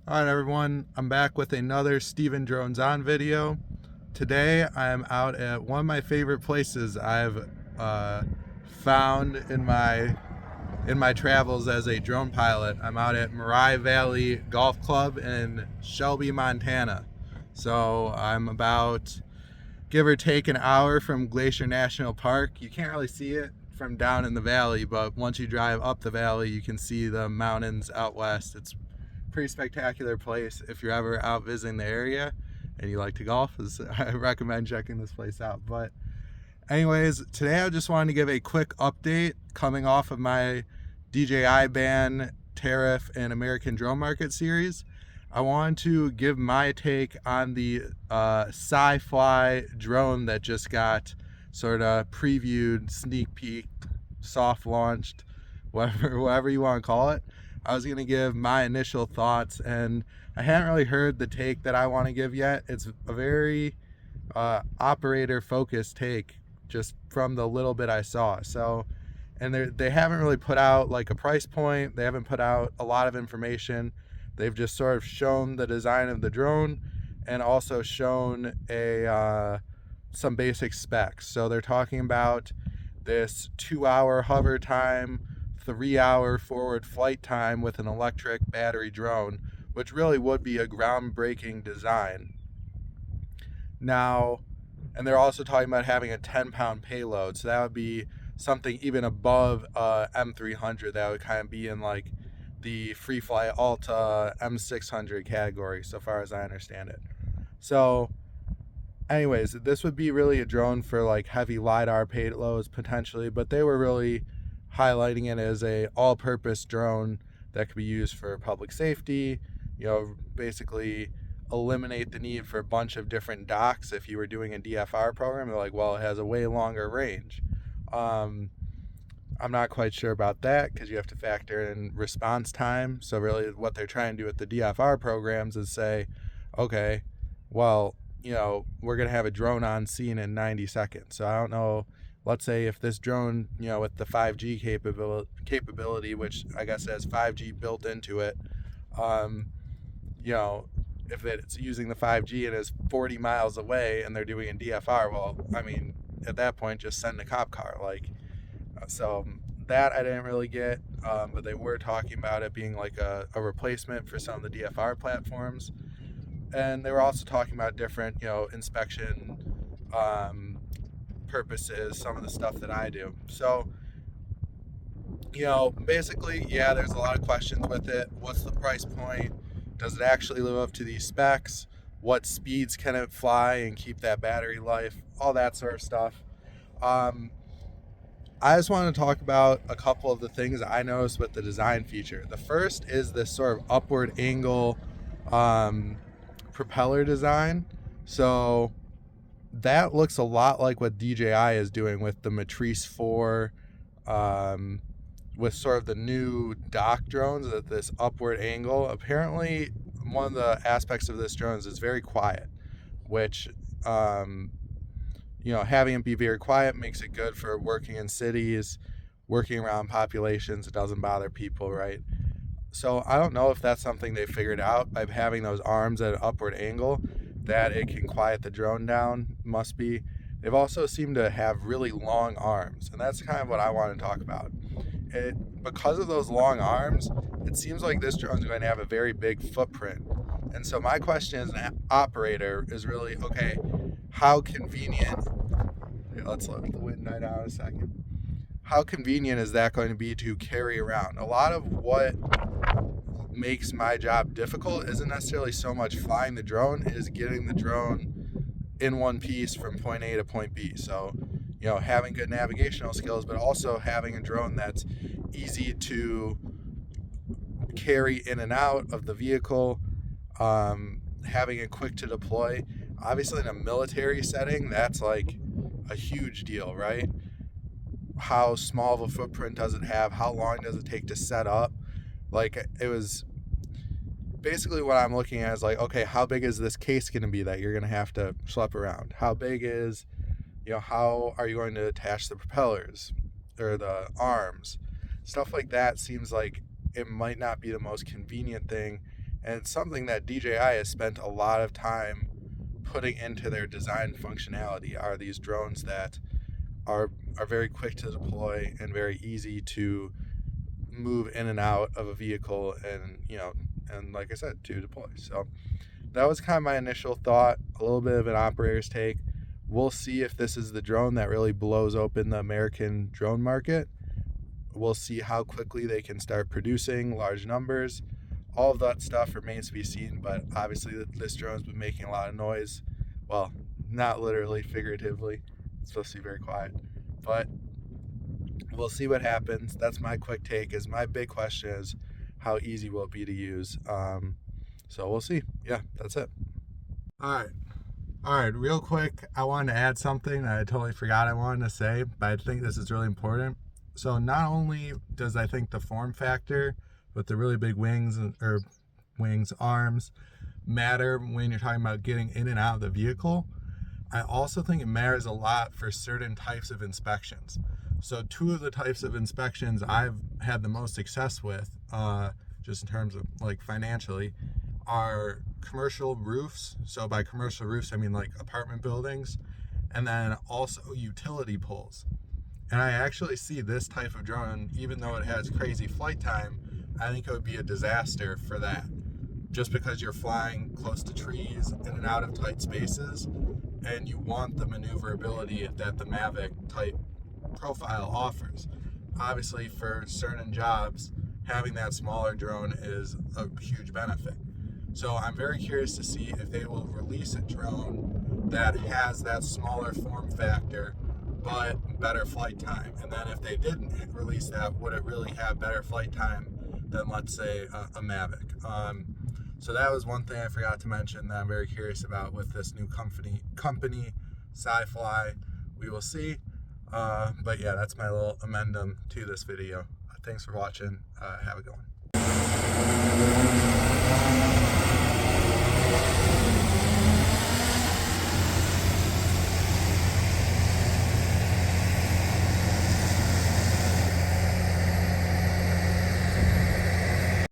Alright everyone, I'm back with another Steven Drones On video. Today I am out at one of my favorite places I've found in my travels as a drone pilot. I'm out at Marai Valley Golf Club in Shelby, Montana. So I'm about, give or take, an hour from Glacier National Park. You can't really see it from down in the valley, but once you drive up the valley you can see the mountains out west. It's pretty spectacular place. If you're ever out visiting the area and you like to golf, I recommend checking this place out. But anyways, today I just wanted to give a quick update coming off of my DJI ban tariff and American drone market series. I wanted to give my take on the SciFly drone that just got sort of previewed, sneak peek, soft launched, whatever you want to call it. I was going to give my initial thoughts, and I hadn't really heard the take that I want to give yet. It's a very operator focused take just from the little bit I saw. So, and they haven't really put out like a price point. They haven't put out a lot of information. They've just sort of shown the design of the drone and also shown some basic specs. So they're talking about this 2-hour hover time, 3-hour forward flight time with an electric battery drone, which really would be a groundbreaking design. Now, and they're also talking about having a 10-pound payload, so that would be something even above M300. That would kind of be in like the FreeFly Alta M600 category, so far as I understand it. So anyways, this would be really a drone for like heavy LiDAR payloads potentially, but they were really highlighting it as a all-purpose drone that could be used for public safety, basically eliminate the need for a bunch of different docks if you were doing a DFR program. They're like, well, it has a way longer range. I'm not quite sure about that because you have to factor in response time. So really what they're trying to do with the DFR programs is say, okay, well, we're going to have a drone on scene in 90 seconds. So I don't know, let's say if this drone, with the 5G capability, which I guess has 5G built into it, if it's using the 5G and is 40 miles away and they're doing a DFR, well, I mean, at that point, just send a cop car. So that I didn't really get, but they were talking about it being like a replacement for some of the DFR platforms. And they were also talking about different, inspection purposes, some of the stuff that I do. So, basically, yeah, there's a lot of questions with it. What's the price point? Does it actually live up to these specs? What speeds can it fly and keep that battery life? All that sort of stuff. I just want to talk about a couple of the things I noticed with the design feature. The first is this sort of upward angle propeller design. So that looks a lot like what DJI is doing with the Matrice 4, with sort of the new dock drones at this upward angle. Apparently, one of the aspects of this drone is it's very quiet, which, having it be very quiet makes it good for working in cities, working around populations. It doesn't bother people, right? So I don't know if that's something they figured out by having those arms at an upward angle, that it can quiet the drone down. Must be. They've also seemed to have really long arms, and that's kind of what I want to talk about. Because of those long arms, it seems like this drone is going to have a very big footprint. And so my question as an operator is really, okay, how convenient, let's let the wind die down a second. How convenient is that going to be to carry around? A lot of what makes my job difficult isn't necessarily so much flying the drone, is getting the drone in one piece from point A to point B. So, having good navigational skills, but also having a drone that's easy to carry in and out of the vehicle, having it quick to deploy. Obviously, in a military setting, that's like a huge deal, right? How small of a footprint does it have? How long does it take to set up? Like, it was basically what I'm looking at is like, okay, how big is this case going to be that you're going to have to schlep around? How big is, how are you going to attach the propellers or the arms? Stuff like that seems like it might not be the most convenient thing. And it's something that DJI has spent a lot of time putting into their design functionality, are these drones that are very quick to deploy and very easy to move in and out of a vehicle, and and like I said, to deploy. So that was kind of my initial thought, a little bit of an operator's take. We'll see if this is the drone that really blows open the American drone market. We'll see how quickly they can start producing large numbers. All of that stuff remains to be seen, but obviously this drone's been making a lot of noise. Well, not literally, figuratively. It's supposed to be very quiet. But we'll see what happens. That's my quick take. Is my big question is, how easy will it be to use? So we'll see. Yeah, that's it. All right, real quick, I wanted to add something that I totally forgot I wanted to say, but I think this is really important. So not only does I think the form factor with the really big wings arms matter when you're talking about getting in and out of the vehicle, I also think it matters a lot for certain types of inspections. So two of the types of inspections I've had the most success with, just in terms of like financially, are commercial roofs. So by commercial roofs, I mean like apartment buildings, and then also utility poles. And I actually see this type of drone, even though it has crazy flight time, I think it would be a disaster for that. Just because you're flying close to trees, in and out of tight spaces, and you want the maneuverability that the Mavic type profile offers. Obviously, for certain jobs, having that smaller drone is a huge benefit. So I'm very curious to see if they will release a drone that has that smaller form factor but better flight time. And then if they didn't release that, would it really have better flight time than, let's say, a Mavic? So that was one thing I forgot to mention that I'm very curious about with this new company, SciFly. We will see. But yeah, that's my little amendum to this video. Thanks for watching. Have a good one.